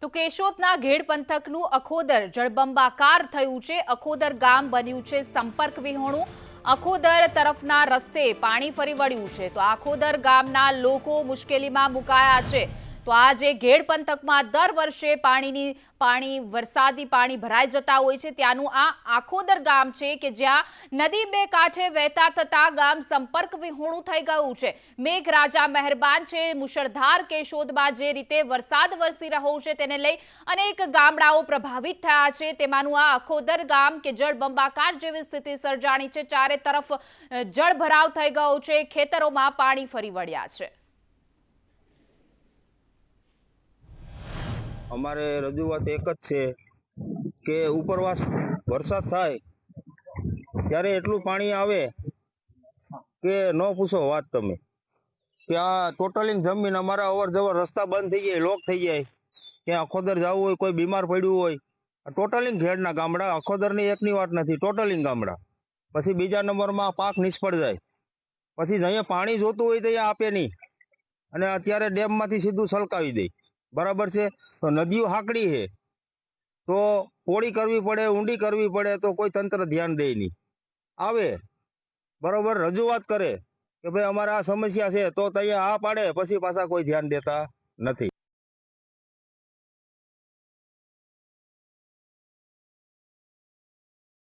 તો કેશોદના ઘેડ પંથકનું અખોદર જળબંબાકાર થયું છે। અખોદર ગામ બન્યું છે સંપર્ક વિહોણું। અખોદર તરફના રસ્તે પાણી ફરી વળ્યું છે તો અખોદર ગામના લોકો મુશ્કેલીમાં મુકાયા છે। તો આ જે ઘેડ પંથકમાં દર વર્ષે વરસાદી પાણી ભરાઈ જતા હોય છે ત્યાંનું આ આખોદર ગામ છે કે જ્યાં નદી બે કાંઠે વહેતા થતા ગામ સંપર્ક વિહોણું થઈ ગયું છે। મેઘરાજા મહેરબાન છે। મુશળધાર કેશોદમાં જે રીતે વરસાદ વરસી રહ્યો છે તેને લઈ અનેક ગામડાઓ પ્રભાવિત થયા છે। તેમાંનું આ આખોદર ગામ કે જળબંબાકાર જેવી સ્થિતિ સર્જાણી છે। ચારે તરફ જળભરાવ થઈ ગયો છે। ખેતરોમાં પાણી ફરી વળ્યા છે। અમારે રજૂઆત એક જ છે કે ઉપરવાસ વરસાદ થાય ત્યારે એટલું પાણી આવે કે ન પૂછો વાત તમે કે આ ટોટલી જમીન અમારા અવર જવર રસ્તા બંધ થઈ જાય, લોક થઈ જાય। ક્યાં અખોદર જવું હોય, કોઈ બીમાર પડ્યું હોય, ટોટલી ઘેડના ગામડા, અખોદરની એકની વાત નથી, ટોટલી ગામડા। પછી બીજા નંબરમાં પાક નિષ્ફળ જાય। પછી અહીંયા પાણી જોતું હોય તો અહીંયા આપે નહીં અને અત્યારે ડેમમાંથી સીધું છલકાવી દે। બરાબર છે। તો નદીઓ હાકડી છે તો પોળી કરવી પડે, ઊંડી કરવી પડે તો કોઈ તંત્ર ધ્યાન દે નહીં। આવે બરાબર રજૂઆત કરે કે ભાઈ અમારે આ સમસ્યા છે તો ત્યાં આ પાડે, પછી પાછા કોઈ ધ્યાન દેતા નથી।